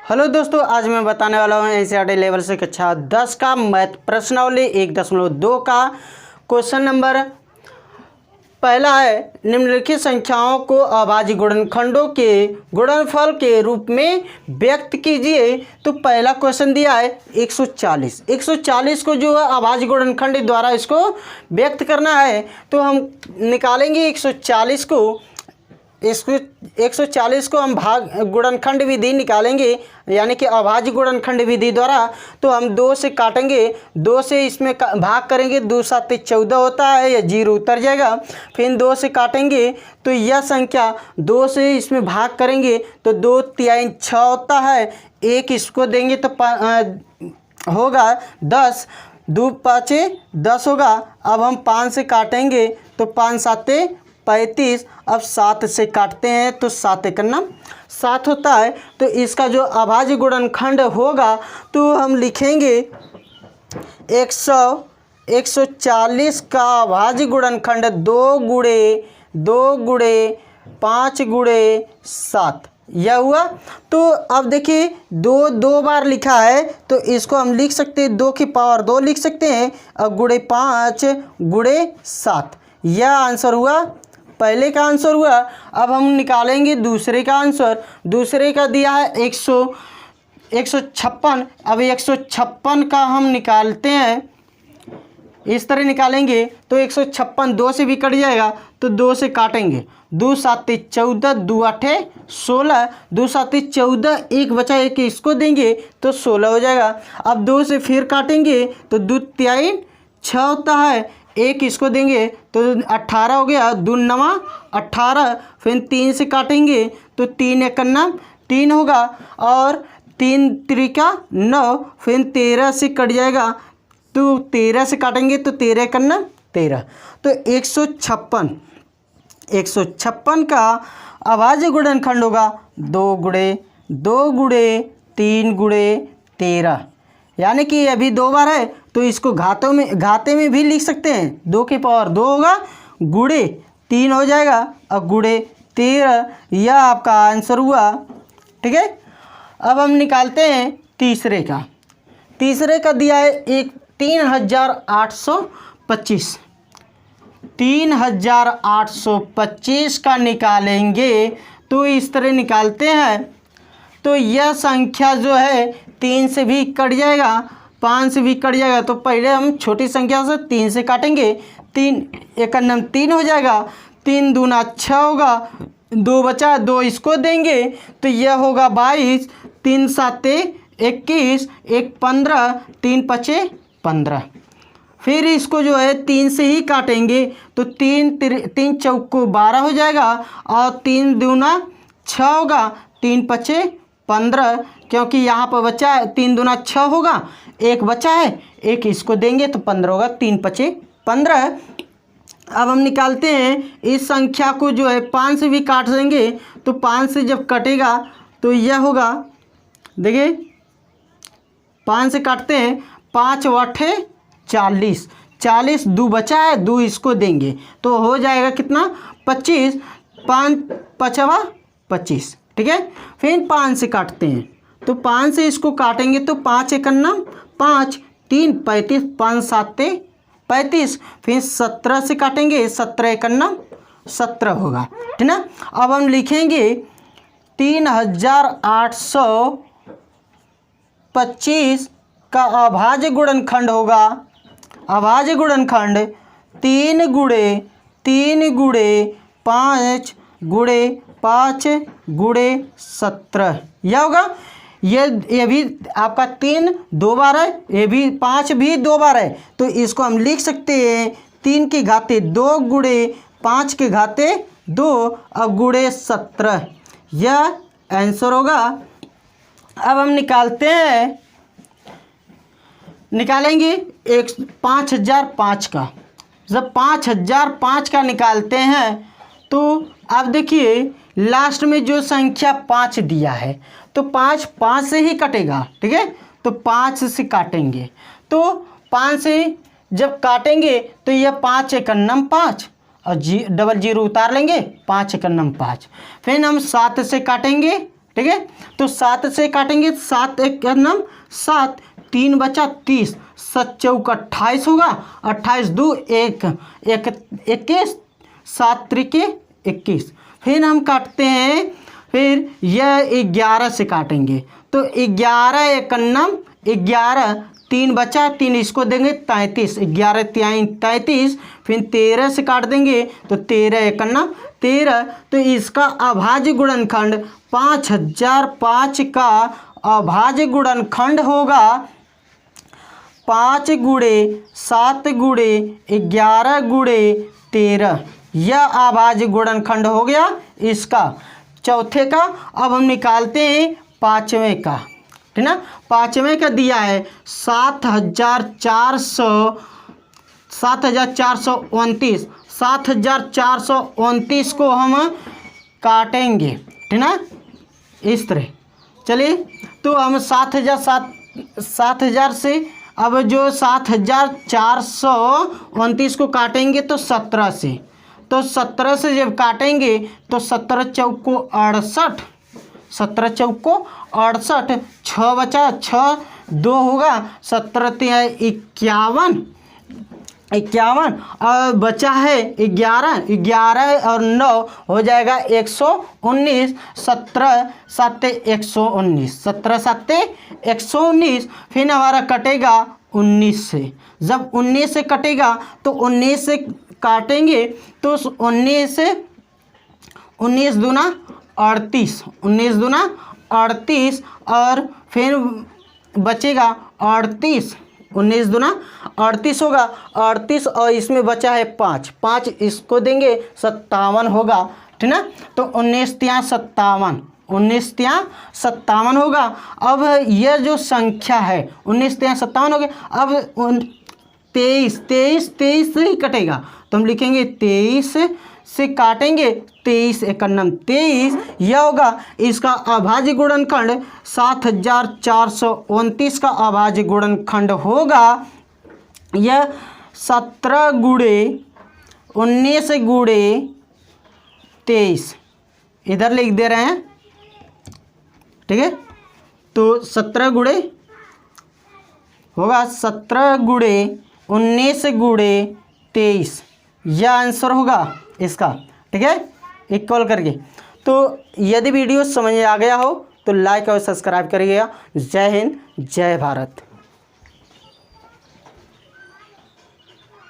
Hello दोस्तों, आज मैं बताने वाला हूँ एनसीईआरटी लेवल से कक्षा 10 का मैथ प्रश्नावली 1.2 का क्वेश्चन नंबर पहला है। निम्नलिखित संख्याओं को अभाज्य गुणनखंडों के गुणनफल के रूप में व्यक्त कीजिए। तो पहला क्वेश्चन दिया है 140। 140 को जो है अभाज्य गुणनखंड द्वारा इसको व्यक्त करना है। तो हम निकालेंगे 140 को। इसको 140 को हम भाग गुणनखंड विधि निकालेंगे, यानी कि अभाज्य गुणनखंड विधि द्वारा। तो हम 2 से काटेंगे, 2 से इसमें भाग करेंगे, 2 7 14 होता है, या 0 उतर जाएगा। फिर 2 से काटेंगे तो यह संख्या 2 से इसमें भाग करेंगे तो 2 3 6 होता है। 1 इसको देंगे तो होगा 10, 2 5 10 होगा। अब हम 5 से काटेंगे तो 5 7 35। अब 7 से काटते हैं तो 7 1 7 होता है। तो इसका जो अभाज्य गुणनखंड होगा तो हम लिखेंगे 140 का अभाज्य गुणनखंड 2 गुणे 5 गुणे 7 यह हुआ। तो अब देखिए 2 बार लिखा है तो इसको हम लिख सकते हैं 2 की पावर 2 लिख सकते हैं, और गुणे 5 गुणे 7 यह आंसर हुआ। पहले का आंसर हुआ। अब हम निकालेंगे दूसरे का आंसर। दूसरे का दिया है 156। अब 156 का हम निकालते हैं, इस तरह निकालेंगे तो 156 2 से भी कट जाएगा तो 2 से काटेंगे, 2 7 14, 2 8 16, 2 7 14, 1 बचा 1 इसको देंगे तो 16 हो जाएगा। अब 2 से फिर काटेंगे तो 2 3 6 होता है, 1 इसको देंगे तो 18 हो गया, 2 9 18। फिर 3 से काटेंगे तो 3 1 3 होगा, और 3 3 9। फिर 13 से कट जाएगा तो 13 से काटेंगे तो 13 1 13। तो 156 का अभाज्य गुणनखंड होगा 2 गुणे 3 गुणे 13, यानी कि अभी 2 बार है तो इसको घाते में भी लिख सकते हैं। 2 की पावर 2 होगा, गुणे 3 हो जाएगा, और गुणे 13 यह आपका आंसर हुआ। ठीक है। अब हम निकालते हैं तीसरे का। तीसरे का दिया है 3825। 3825 का निकालेंगे तो इस तरह निकालते हैं। तो यह संख्या जो है 3 से भी कट जाएगा, 5 से भी कट जाएगा। तो पहले हम छोटी संख्या से 3 से काटेंगे, 3 1 3 हो जाएगा, 3 दूना 6 होगा, 2 बचा 2 इसको देंगे तो यह होगा 22, 3 7 21, 1 15, 3 5 15। फिर इसको जो है 3 से ही काटेंगे तो 3 चौको 12 हो जाएगा, और 3 दूना 6 होगा, 3 5 15, क्योंकि यहाँ पर बचा है 3 दूना 6 होगा, 1 बचा है, 1 इसको देंगे तो 15 होगा, 3 5 15। अब हम निकालते हैं इस संख्या को जो है 5 से भी काट देंगे तो 5 से जब कटेगा तो यह होगा, देखिए 5 से काटते हैं, 5 8 40, 40 2 बचा है, 2 इसको देंगे तो हो जाएगा कितना 25, 5 5 25। ठीक है। फिर 5 से काटते हैं तो 5 से इसको काटेंगे तो 5 1 5, 3 35, 5 7 35। फिर 17 से काटेंगे, 17 1 17 होगा। ठीक ना। अब हम लिखेंगे 3825 का अभाज्य गुणनखंड होगा, अभाज्य गुणनखंड 3 गुणे 5 गुणे 5 गुणे 17 यह होगा। ये भी आपका 3 2 बार है, ये भी 5 भी 2 बार है, तो इसको हम लिख सकते हैं 3 की घाते 2 गुणे 5 के घाते 2 और गुणे 17 यह आंसर होगा। अब हम निकालेंगे 5005 का। जब 5005 का निकालते हैं तो अब देखिए लास्ट में जो संख्या 5 दिया है तो 5 से ही कटेगा। ठीक है। तो 5 से काटेंगे तो 5 से जब काटेंगे तो यह 5 1 5 और डबल जीरो उतार लेंगे, 5 1 5। फिर हम 7 से काटेंगे ठीक है। तो 7 से काटेंगे, 7 एक नम 7, 3 बचा 30, 7 चौक 28 होगा, 28 2 1 21, 7 त्रिके 21। फिर हम काटते हैं, फिर यह 11 से काटेंगे, तो 11 एक नम 11, 3 बचा 3, इसको देंगे 33, 11 3 33। फिर 13 से काट देंगे तो 13 एक नम 13। तो इसका अभाज्य गुणनखंड 5005 का अभाज्य गुणनखंड होगा 5 गुणे 7 गुणे 11 गुणे 13। यह अभाज्य गुणनखंड हो गया इसका चौथे का। अब हम निकालते हैं पाँचवें का, ठीक ना। पाँचवें का दिया है 7429, 7429 को हम काटेंगे, ठीक ना, इस तरह। चलिए, तो हम 7000 से, अब जो 7429 को काटेंगे तो 17 से, तो 17 से जब काटेंगे तो 17 चौक को 68, 17 चौक को 68, 6 बचा 6 2 होगा, 17 3 51, और बचा है 11 और 9 हो जाएगा 119, 17 7 119, 17 7 119। फिर हमारा कटेगा 19 से। जब 19 से कटेगा तो 19 से काटेंगे तो 19 दूना 38, 19 दूना 38, और फिर बचेगा 38, 19 दूना 38 होगा, 38 और इसमें बचा है 5, इसको देंगे 57 होगा, ठीक ना। तो 19 3 57, 19 3 57 होगा। अब यह जो संख्या है 19 3 57 हो गया। अब 23 से ही कटेगा, तो हम लिखेंगे 23 से काटेंगे, 23 एक नम 23। यह होगा इसका अभाज्य गुणनखंड 7429 का अभाज्य गुणनखंड होगा यह 17 गुणे 19 गुणे 23, इधर लिख दे रहे हैं, ठीक है। तो 17 गुणे होगा 17 गुणे 19 गुणे 23, यह आंसर होगा इसका, ठीक है, इक्वल करके। तो यदि वीडियो समझ में आ गया हो तो लाइक और सब्सक्राइब करिएगा। जय हिंद, जय भारत।